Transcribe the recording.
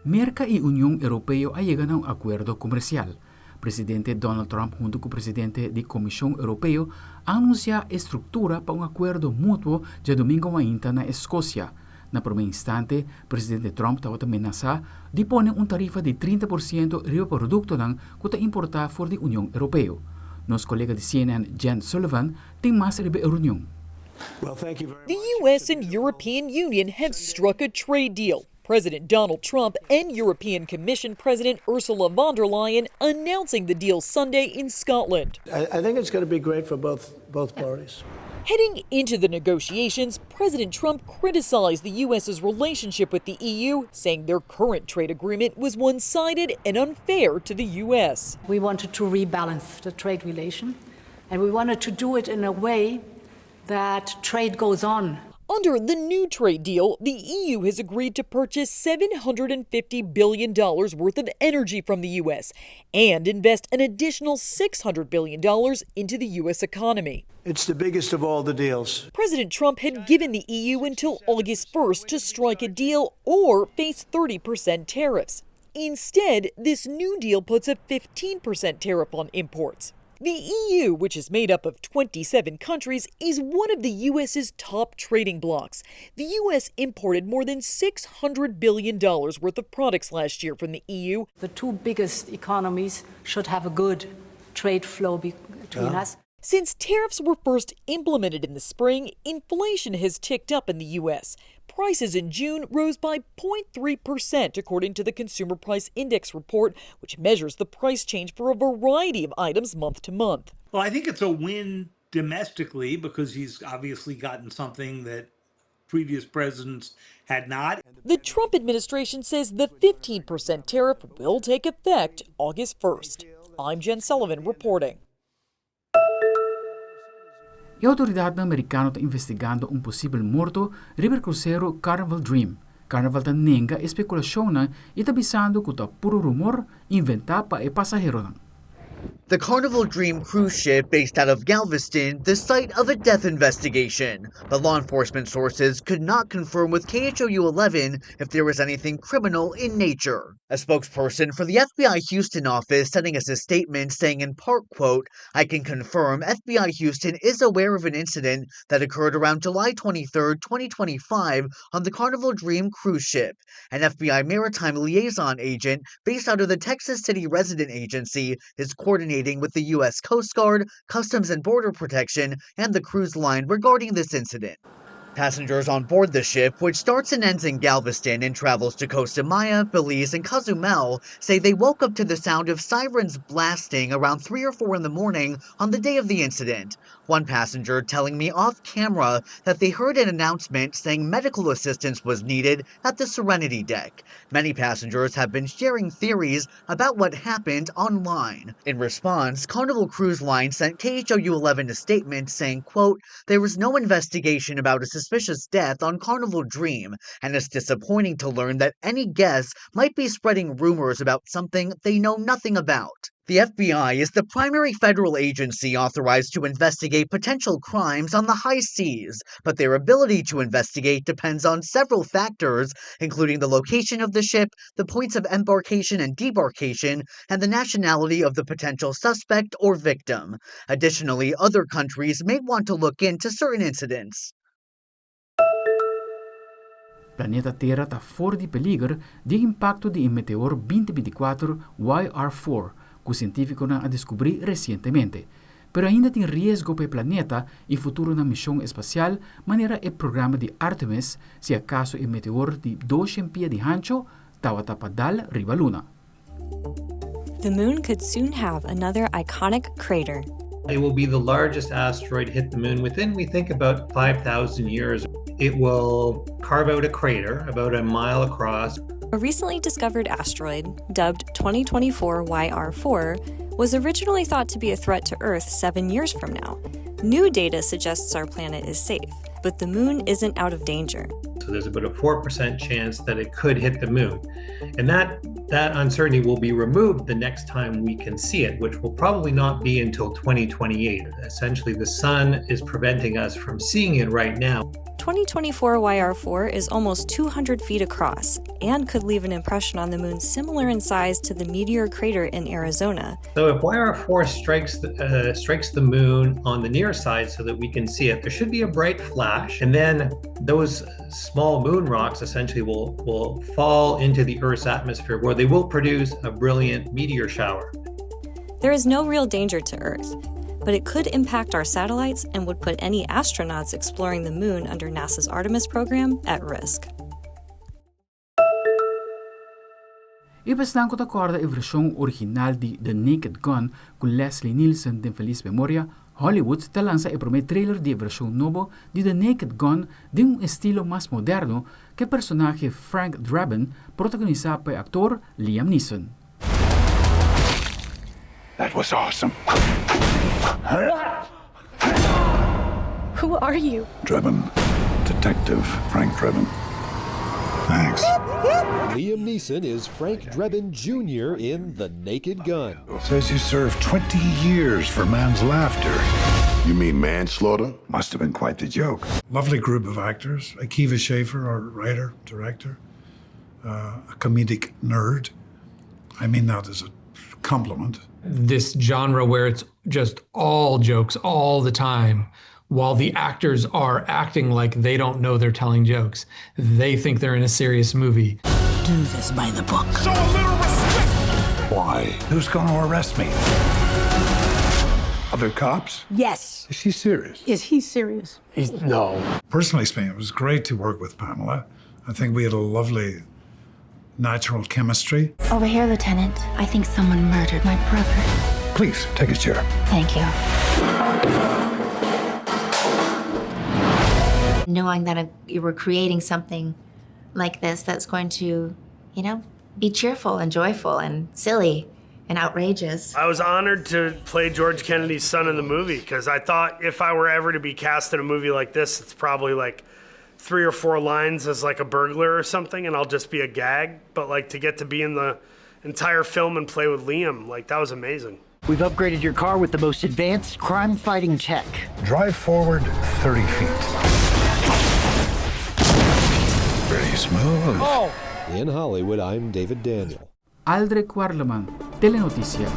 Merca y Union Europeo llegan a un acuerdo comercial. Presidente Donald Trump junto con presidente de Comisión Europeo anuncia estructura para un acuerdo mutuo de domingo ainda na Escócia. Na primeiro instante, presidente Trump estava amenaçando de pôr uma tarifa de 30% riba produto que está importar for da União Europeia. Nosso colega de CNN, Jen Sullivan, tem mais sobre a reunião. The U.S. and European Union have struck a trade deal. President Donald Trump and European Commission President Ursula von der Leyen announcing the deal Sunday in Scotland. I think it's going to be great for both parties. Heading into the negotiations, President Trump criticized the U.S.'s relationship with the EU, saying their current trade agreement was one-sided and unfair to the U.S. We wanted to rebalance the trade relation, and we wanted to do it in a way that trade goes on. Under the new trade deal, the EU has agreed to purchase $750 billion worth of energy from the U.S. and invest an additional $600 billion into the U.S. economy. It's the biggest of all the deals. President Trump had given the EU until August 1st to strike a deal or face 30% tariffs. Instead, this new deal puts a 15% tariff on imports. The EU, which is made up of 27 countries, is one of the U.S.'s top trading blocs. The U.S. imported more than $600 billion worth of products last year from the EU. The two biggest economies should have a good trade flow between us. Since tariffs were first implemented in the spring, inflation has ticked up in the U.S. Prices in June rose by 0.3%, according to the Consumer Price Index report, which measures the price change for a variety of items month to month. Well, I think it's a win domestically because he's obviously gotten something that previous presidents had not. The Trump administration says the 15% tariff will take effect August 1st. I'm Jen Sullivan reporting. A autoridadnan Mericano está investigando possível morto riba crucero Carnival Dream. Carnival está nenga especulação e está avisando que está puro rumor inventado para o passageiro. The Carnival Dream cruise ship based out of Galveston, the site of a death investigation. The law enforcement sources could not confirm with KHOU 11 if there was anything criminal in nature. A spokesperson for the FBI Houston office sending us a statement saying in part, quote, "I can confirm FBI Houston is aware of an incident that occurred around July 23, 2025 on the Carnival Dream cruise ship. An FBI maritime liaison agent based out of the Texas City Resident Agency is coordinating with the U.S. Coast Guard, Customs and Border Protection, and the cruise line regarding this incident." Passengers on board the ship, which starts and ends in Galveston and travels to Costa Maya, Belize, and Cozumel, say they woke up to the sound of sirens blasting around 3 or 4 in the morning on the day of the incident. One passenger telling me off camera that they heard an announcement saying medical assistance was needed at the Serenity deck. Many passengers have been sharing theories about what happened online. In response, Carnival Cruise Line sent KHOU 11 a statement saying, quote, "There was no investigation about a suspicious death on Carnival Dream, and it's disappointing to learn that any guests might be spreading rumors about something they know nothing about." The FBI is the primary federal agency authorized to investigate potential crimes on the high seas, but their ability to investigate depends on several factors, including the location of the ship, the points of embarkation and debarkation, and the nationality of the potential suspect or victim. Additionally, other countries may want to look into certain incidents. Planeta Terra está fora de peligro de impacto de Meteoor 2024 YR4, que o científico ha descobrido recentemente. Pero ainda tem risco para o planeta e futuro na missão espacial, maneira o programa de Ademas, se acaso o Meteoor de 200 pies de ancho, estava tapadal riba luna. The moon could soon have another iconic crater. It will be the largest asteroid hit the moon within, we think, about 5,000 years. It will carve out a crater about a mile across. A recently discovered asteroid, dubbed 2024 YR4, was originally thought to be a threat to Earth 7 years from now. New data suggests our planet is safe, but the moon isn't out of danger. So there's about a 4% chance that it could hit the moon. And that uncertainty will be removed the next time we can see it, which will probably not be until 2028. Essentially, the sun is preventing us from seeing it right now. 2024 YR4 is almost 200 feet across and could leave an impression on the moon similar in size to the Meteoor crater in Arizona. So if YR4 strikes the moon on the near side so that we can see it, there should be a bright flash, and then those small moon rocks essentially will fall into the Earth's atmosphere, where they will produce a brilliant meteor shower. There is no real danger to Earth, but it could impact our satellites and would put any astronauts exploring the moon under NASA's Artemis program at risk. Ibastan ko takorda a versão original de The Naked Gun com Leslie Nielsen de feliz memória, Hollywood te lança o primeiro trailer de versão novo de The Naked Gun de estilo mais moderno que o personagem Frank Drebin, protagonizado pelo actor Liam Neeson. That was awesome. Who are you? Drebin. Detective Frank Drebin. Thanks. Liam Neeson is Frank Drebin Jr. in The Naked Gun. Says you served 20 years for man's laughter. You mean manslaughter? Must have been quite the joke. Lovely group of actors. Akiva Schaffer, our writer, director. A comedic nerd. I mean that as a compliment. This genre where it's just all jokes all the time, while the actors are acting like they don't know they're telling jokes. They think they're in a serious movie. Do this by the book. Show a little respect! Why? Who's going to arrest me? Other cops? Yes. Is she serious? Is he serious? No. Personally speaking, it was great to work with Pamela. I think we had a lovely natural chemistry. Over here, Lieutenant. I think someone murdered my brother. Please, take a chair. Thank you. Knowing that you were creating something like this that's going to, be cheerful and joyful and silly and outrageous. I was honored to play George Kennedy's son in the movie because I thought if I were ever to be cast in a movie like this, it's probably like 3 or 4 lines as like a burglar or something, and I'll just be a gag. But like to get to be in the entire film and play with Liam, like that was amazing. We've upgraded your car with the most advanced crime-fighting tech. Drive forward 30 feet. Pretty smooth. Oh. In Hollywood, I'm David Daniel. Aldric Werleman, Telenoticia.